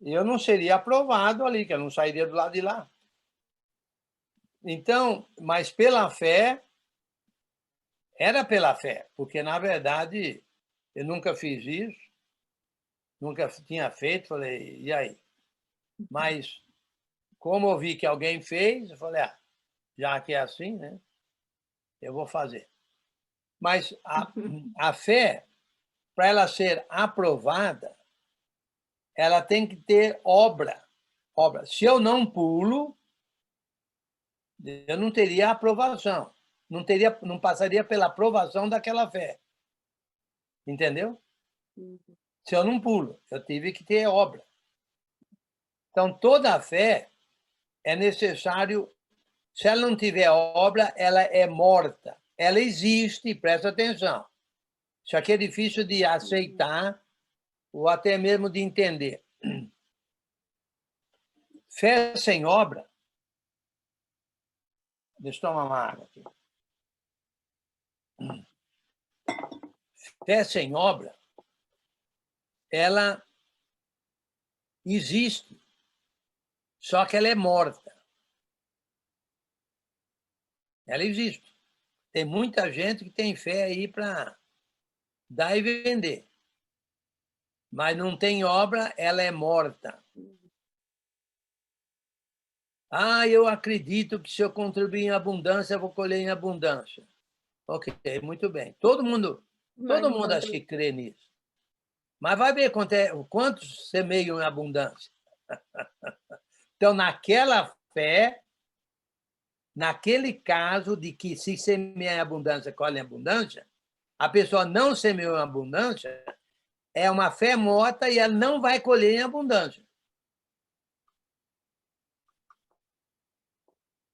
Speaker 2: eu não seria aprovado ali, que eu não sairia do lado de lá. Então, mas pela fé, era pela fé, porque, na verdade, eu nunca fiz isso, nunca tinha feito, falei, e aí? Mas, como eu vi que alguém fez, eu falei, já que é assim, né, eu vou fazer. Mas a fé, para ela ser aprovada, ela tem que ter obra. Se eu não pulo, eu não teria aprovação. não passaria pela aprovação daquela fé. Entendeu? Se eu não pulo, eu tive que ter obra. Então, toda a fé é necessário. Se ela não tiver obra, ela é morta. Ela existe, presta atenção. Isso aqui é difícil de aceitar ou até mesmo de entender. Fé sem obra. Deixa eu tomar uma água aqui. Fé sem obra, ela existe, só que ela é morta. Ela existe. Tem muita gente que tem fé aí para dar e vender. Mas não tem obra, ela é morta. Ah, eu acredito que se eu contribuir em abundância, eu vou colher em abundância. Ok, muito bem. Todo mundo acha que crê nisso. Mas vai ver quantos semeiam em abundância. Então, naquela fé, naquele caso de que se semear em abundância, colhe em abundância, a pessoa não semeou em abundância, é uma fé morta e ela não vai colher em abundância.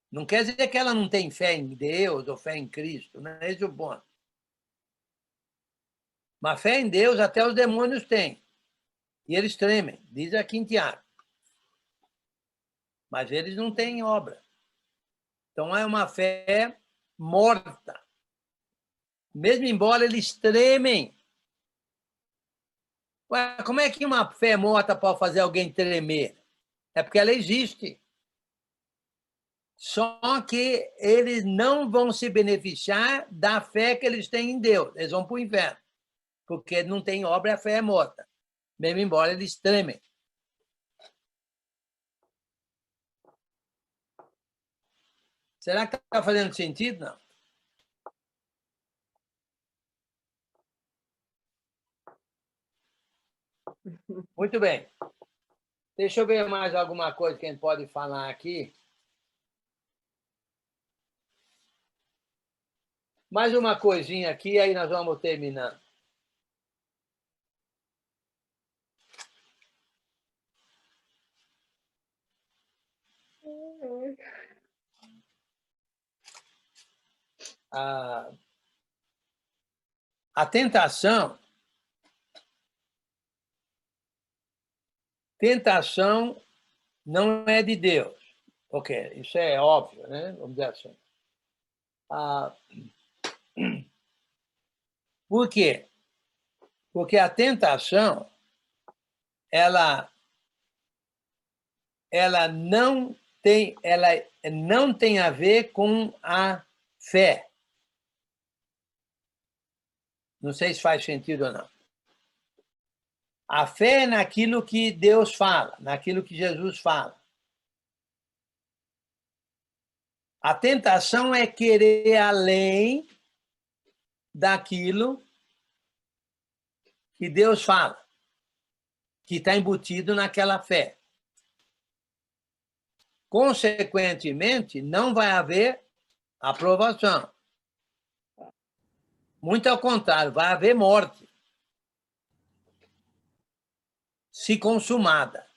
Speaker 2: Não quer dizer que ela não tem fé em Deus ou fé em Cristo, não é esse o ponto. Mas fé em Deus até os demônios têm. E eles tremem, diz aqui em Tiago. Mas eles não têm obra. Então é uma fé morta. Mesmo embora eles tremem. Ué, como é que uma fé morta pode fazer alguém tremer? É porque ela existe. Só que eles não vão se beneficiar da fé que eles têm em Deus. Eles vão para o inferno. Porque não tem obra, a fé é morta. Mesmo embora eles tremem. Será que está fazendo sentido? Não. Muito bem. Deixa eu ver mais alguma coisa que a gente pode falar aqui. Mais uma coisinha aqui, aí nós vamos terminando. A tentação não é de Deus. Ok, isso é óbvio, né? Vamos dizer assim. Por quê? Porque a tentação, ela não tem a ver com a fé. Não sei se faz sentido ou não. A fé é naquilo que Deus fala, naquilo que Jesus fala. A tentação é querer além daquilo que Deus fala, que está embutido naquela fé. Consequentemente, não vai haver aprovação. Muito ao contrário, vai haver morte. Se consumada.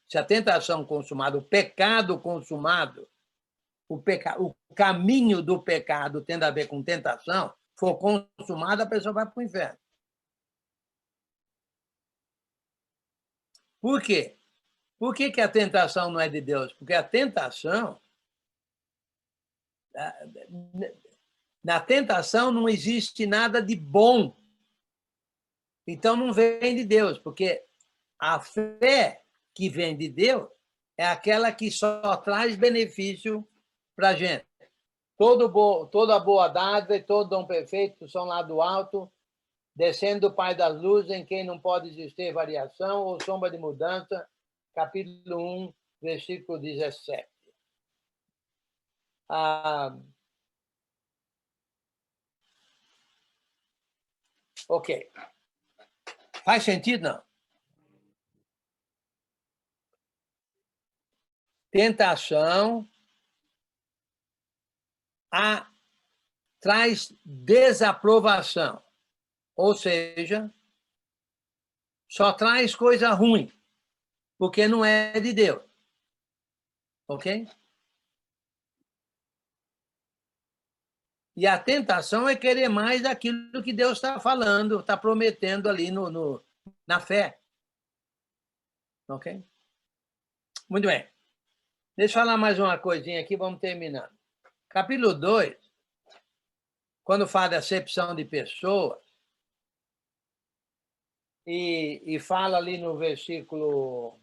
Speaker 2: Se a tentação consumada, o pecado consumado, o caminho do pecado tendo a ver com tentação, for consumado, a pessoa vai para o inferno. Por quê? Por que a tentação não é de Deus? Porque a tentação, na tentação não existe nada de bom. Então não vem de Deus, porque a fé que vem de Deus é aquela que só traz benefício para a gente. Toda boa dádiva e todo dom perfeito são lá do alto, descendo do Pai das luzes, em quem não pode existir variação ou sombra de mudança, capítulo 1, versículo 17. Ok. Faz sentido, não? Tentação, traz desaprovação. Ou seja, só traz coisa ruim, porque não é de Deus. Ok? E a tentação é querer mais daquilo que Deus está falando, está prometendo ali na fé. Ok? Muito bem. Deixa eu falar mais uma coisinha aqui, vamos terminar. Capítulo 2, quando fala da acepção de pessoas, e fala ali no versículo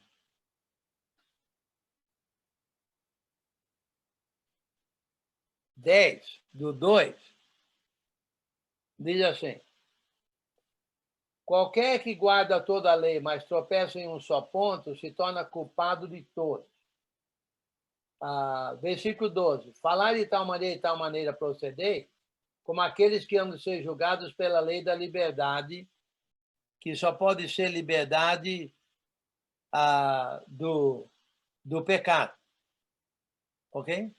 Speaker 2: 10, do 2, diz assim: qualquer que guarda toda a lei, mas tropeça em um só ponto, se torna culpado de todos. Versículo 12. Falar de tal maneira proceder, como aqueles que andam ser julgados pela lei da liberdade, que só pode ser liberdade do pecado. Ok?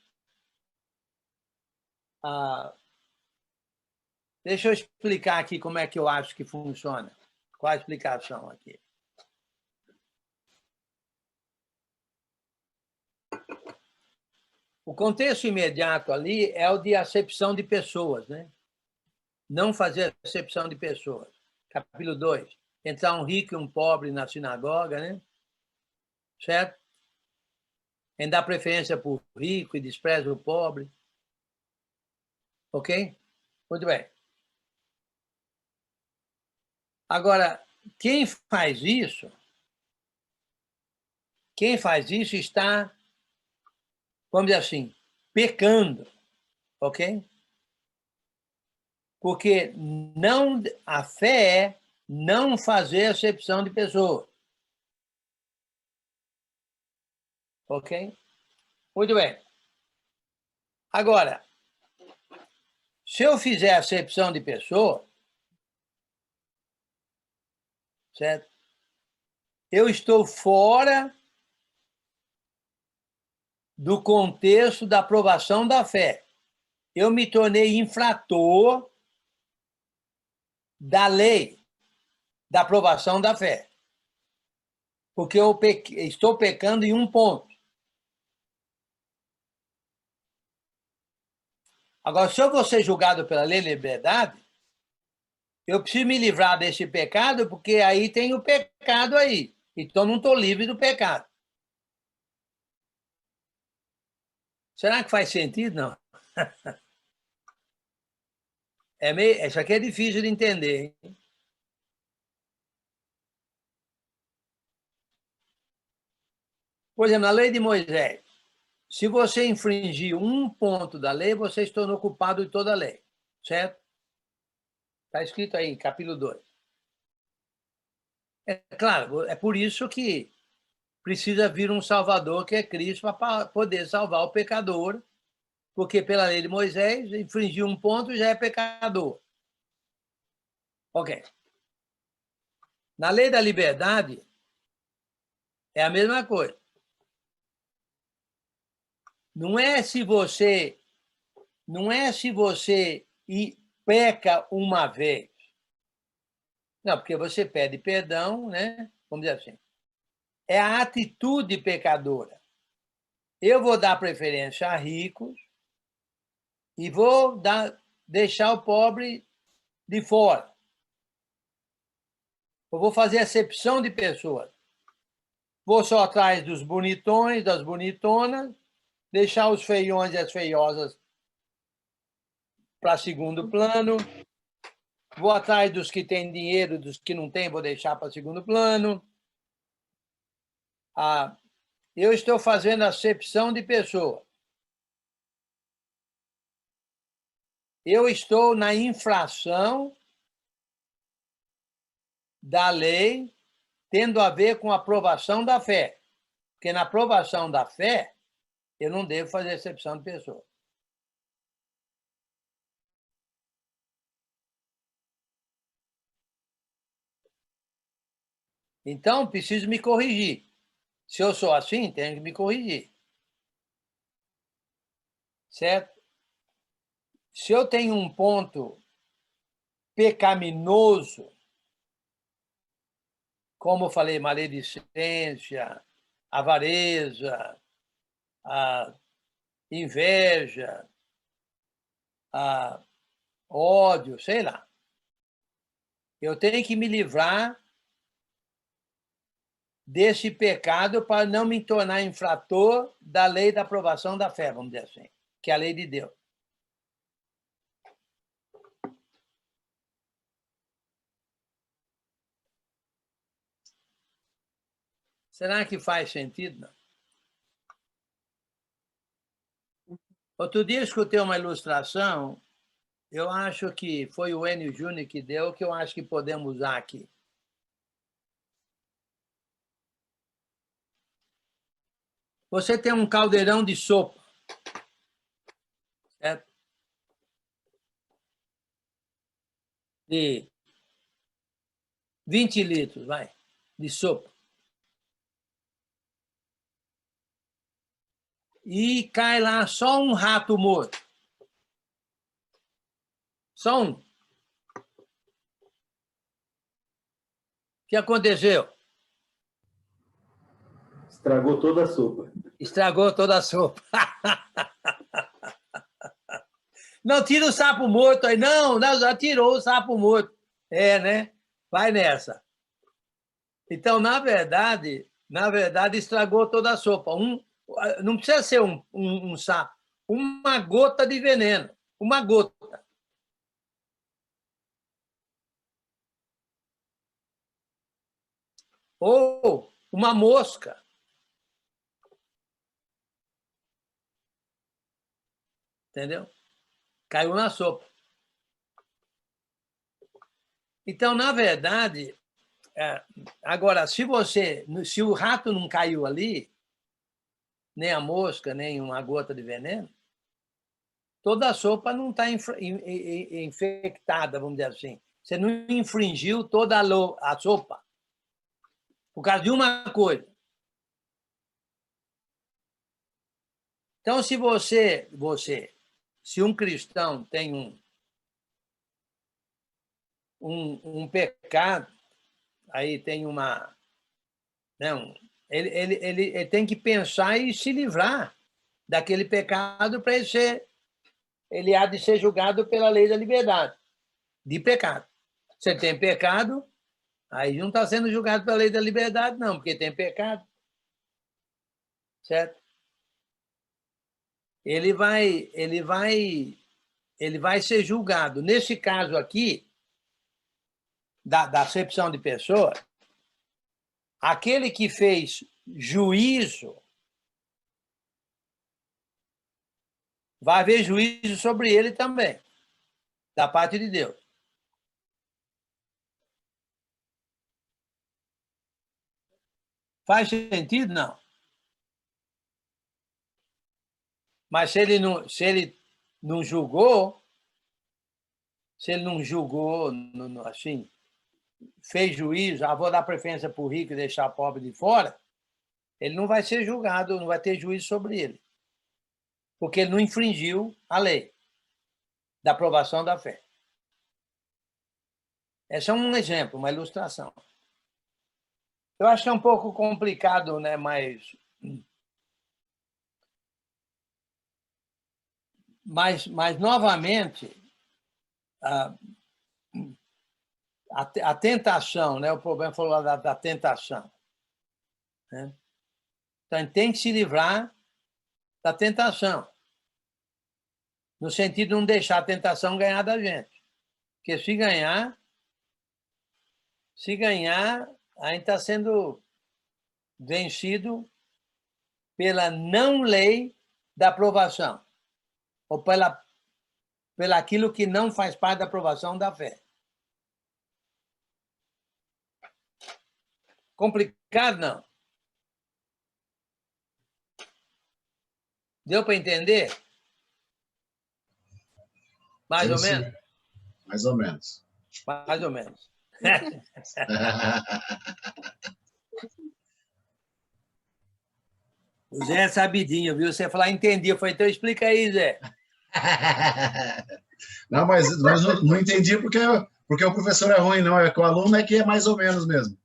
Speaker 2: Deixa eu explicar aqui como é que eu acho que funciona. Qual a explicação aqui? O contexto imediato ali é o de acepção de pessoas, né? Não fazer acepção de pessoas. Capítulo 2. Entrar um rico e um pobre na sinagoga, né? Certo? Em dar preferência para o rico e despreza o pobre. Ok? Muito bem. Agora, quem faz isso está, vamos dizer assim, pecando. Ok? Porque a fé é não fazer acepção de pessoas. Ok? Muito bem. Agora, se eu fizer acepção de pessoa, certo? Eu estou fora do contexto da aprovação da fé. Eu me tornei infrator da lei da aprovação da fé. Porque eu estou pecando em um ponto. Agora, se eu vou ser julgado pela lei da liberdade, eu preciso me livrar desse pecado, porque aí tem o pecado aí. Então, não estou livre do pecado. Será que faz sentido? Não. Isso aqui é difícil de entender, hein? Por exemplo, na lei de Moisés, se você infringir um ponto da lei, você se tornou culpado de toda a lei. Certo? Está escrito aí, capítulo 2. É claro, é por isso que precisa vir um Salvador, que é Cristo, para poder salvar o pecador, porque pela lei de Moisés, infringir um ponto já é pecador. Ok. Na lei da liberdade, é a mesma coisa. Não é se você peca uma vez. Não, porque você pede perdão, né? Vamos dizer assim. É a atitude pecadora. Eu vou dar preferência a ricos e vou deixar o pobre de fora. Eu vou fazer acepção de pessoas. Vou só atrás dos bonitões, das bonitonas, deixar os feiões e as feiosas para segundo plano. Vou atrás dos que têm dinheiro, dos que não têm, vou deixar para segundo plano. Eu estou fazendo acepção de pessoa. Eu estou na infração da lei tendo a ver com a aprovação da fé. Porque na aprovação da fé, eu não devo fazer acepção de pessoa. Então, preciso me corrigir. Se eu sou assim, tenho que me corrigir. Certo? se eu tenho um ponto pecaminoso, como eu falei, maledicência, avareza, a inveja, a ódio, sei lá. Eu tenho que me livrar desse pecado para não me tornar infrator da lei da aprovação da fé, vamos dizer assim, que é a lei de Deus. Será que faz sentido? Não? Outro dia eu escutei uma ilustração, eu acho que foi o Enio Júnior que deu, que eu acho que podemos usar aqui. Você tem um caldeirão de sopa, certo? De 20 litros, vai, de sopa. E cai lá só um rato morto. Só um. O que aconteceu?
Speaker 1: Estragou toda a sopa.
Speaker 2: Estragou toda a sopa. Não, tira o sapo morto aí. Não, já tirou o sapo morto. É, né? Vai nessa. Então, na verdade, estragou toda a sopa. Não precisa ser um sapo. Uma gota de veneno. Uma gota. Ou uma mosca. Entendeu? Caiu na sopa. Então, na verdade, agora, se o rato não caiu ali, nem a mosca, nem uma gota de veneno, toda a sopa não está infectada, vamos dizer assim. Você não infringiu toda a sopa por causa de uma coisa. Então, se um cristão tem um pecado, aí tem uma... Não, ele tem que pensar e se livrar daquele pecado para ele há de ser julgado pela lei da liberdade, de pecado. Você tem pecado, aí não está sendo julgado pela lei da liberdade, não, porque tem pecado. Certo? Ele vai ser julgado. Nesse caso aqui, da acepção de pessoa, aquele que fez juízo, vai haver juízo sobre ele também, da parte de Deus. Faz sentido? Não. Mas se ele não julgou, assim, fez juízo, vou dar preferência para o rico e deixar o pobre de fora, ele não vai ser julgado, não vai ter juízo sobre ele. Porque ele não infringiu a lei da aprovação da fé. Esse é um exemplo, uma ilustração. Eu acho que é um pouco complicado, né? Mas novamente, a tentação, né? O problema falou da tentação. Né? Então, a gente tem que se livrar da tentação, no sentido de não deixar a tentação ganhar da gente. Porque se ganhar, a gente está sendo vencido pela não lei da aprovação, ou pelaquilo que não faz parte da aprovação da fé. Complicado, não? Deu para entender? Mais ou menos?
Speaker 4: Mais ou menos.
Speaker 2: Mais ou menos. O Zé é sabidinho, viu? Você falar, entendi. Eu falei, então explica aí, Zé.
Speaker 4: Não, mas não entendi porque o professor é ruim, não. É que o aluno é que é mais ou menos mesmo.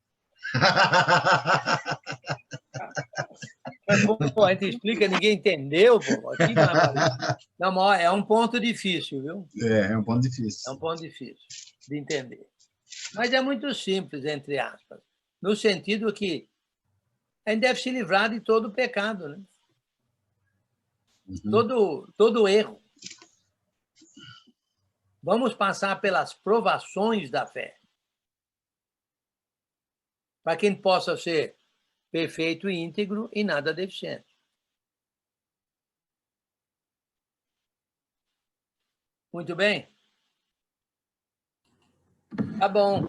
Speaker 2: Mas, pô, a gente explica, ninguém entendeu, pô. Que barbaridade. Não, mas é um ponto difícil, viu?
Speaker 4: É um ponto
Speaker 2: É
Speaker 4: difícil.
Speaker 2: um ponto difícil de entender. Mas é muito simples, entre aspas, no sentido que a gente deve se livrar de todo pecado, né? Todo erro. Vamos passar pelas provações da fé, para que a gente possa ser perfeito e íntegro e nada deficiente. Muito bem? Tá bom.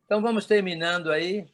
Speaker 2: Então vamos terminando aí.